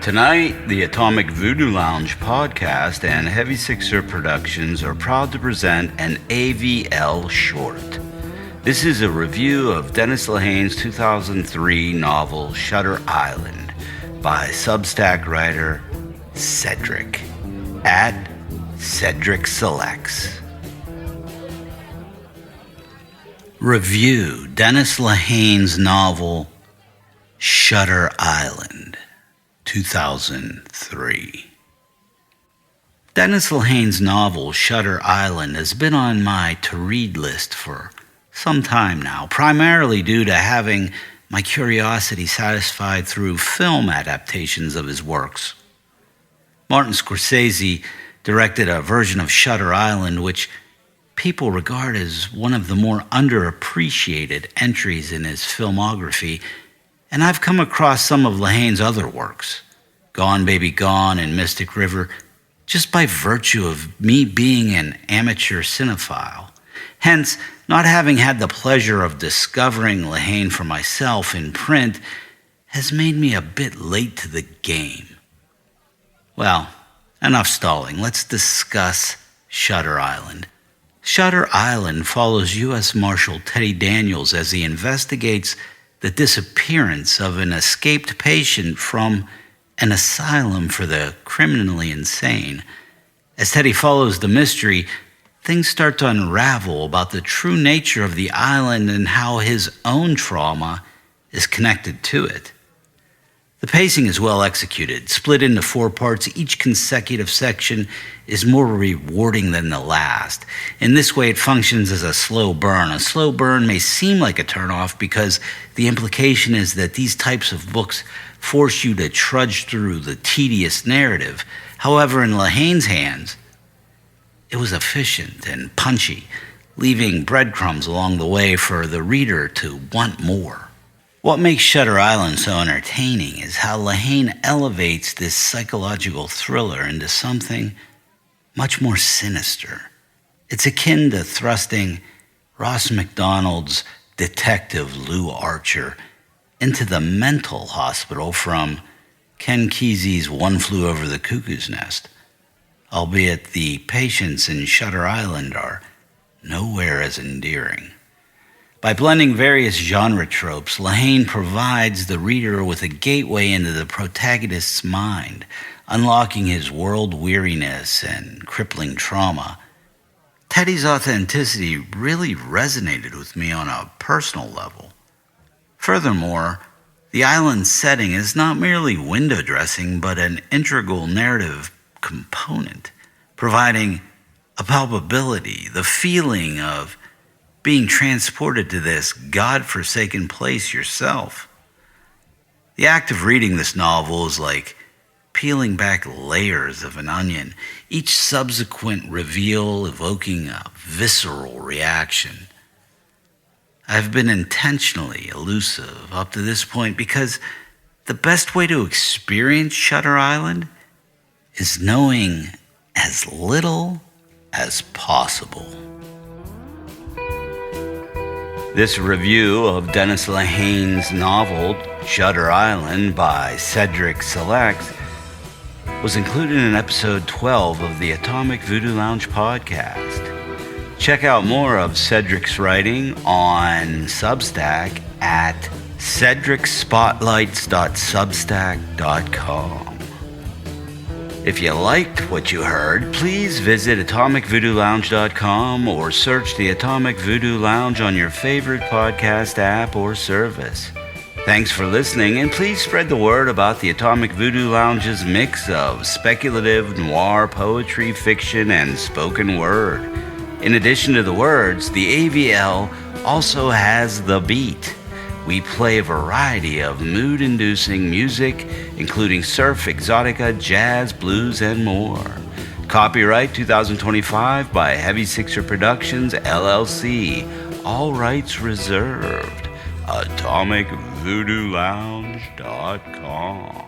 Tonight, the Atomic Voodoo Lounge podcast and Heavy Sixer Productions are proud to present an AVL short. This is a review of Dennis Lehane's 2003 novel Shutter Island by Substack writer Cedric at Cedric Selects. Review Dennis Lehane's novel Shutter Island, 2003. Dennis Lehane's novel Shutter Island has been on my to-read list for some time now, primarily due to having my curiosity satisfied through film adaptations of his works. Martin Scorsese directed a version of Shutter Island, which people regard as one of the more underappreciated entries in his filmography, and I've come across some of Lehane's other works, Gone Baby Gone and Mystic River, just by virtue of me being an amateur cinephile. Hence, not having had the pleasure of discovering Lehane for myself in print has made me a bit late to the game. Well, enough stalling. Let's discuss Shutter Island. Shutter Island follows U.S. Marshal Teddy Daniels as he investigates the disappearance of an escaped patient from an asylum for the criminally insane. As Teddy follows the mystery, things start to unravel about the true nature of the island and how his own trauma is connected to it. The pacing is well executed, split into 4 parts. Each consecutive section is more rewarding than the last. In this way, it functions as a slow burn. A slow burn may seem like a turnoff because the implication is that these types of books force you to trudge through the tedious narrative. However, in Lehane's hands, it was efficient and punchy, leaving breadcrumbs along the way for the reader to want more. What makes Shutter Island so entertaining is how Lehane elevates this psychological thriller into something much more sinister. It's akin to thrusting Ross MacDonald's detective Lou Archer into the mental hospital from Ken Kesey's One Flew Over the Cuckoo's Nest, albeit the patients in Shutter Island are nowhere as endearing. By blending various genre tropes, Lehane provides the reader with a gateway into the protagonist's mind, unlocking his world weariness and crippling trauma. Teddy's authenticity really resonated with me on a personal level. Furthermore, the island setting is not merely window dressing, but an integral narrative component, providing a palpability, the feeling of being transported to this God-forsaken place yourself. The act of reading this novel is like peeling back layers of an onion, each subsequent reveal evoking a visceral reaction. I've been intentionally elusive up to this point because the best way to experience Shutter Island is knowing as little as possible. This review of Dennis Lehane's novel, Shutter Island by Cedric Selects, was included in episode 12 of the Atomic Voodoo Lounge podcast. Check out more of Cedric's writing on Substack at cedricspotlights.substack.com. If you liked what you heard, please visit atomicvoodoolounge.com or search the Atomic Voodoo Lounge on your favorite podcast app or service. Thanks for listening, and please spread the word about the Atomic Voodoo Lounge's mix of speculative, noir, poetry, fiction, and spoken word. In addition to the words, the AVL also has the beat. We play a variety of mood-inducing music, including surf, exotica, jazz, blues, and more. Copyright 2025 by Heavy Sixer Productions, LLC. All rights reserved. AtomicVoodooLounge.com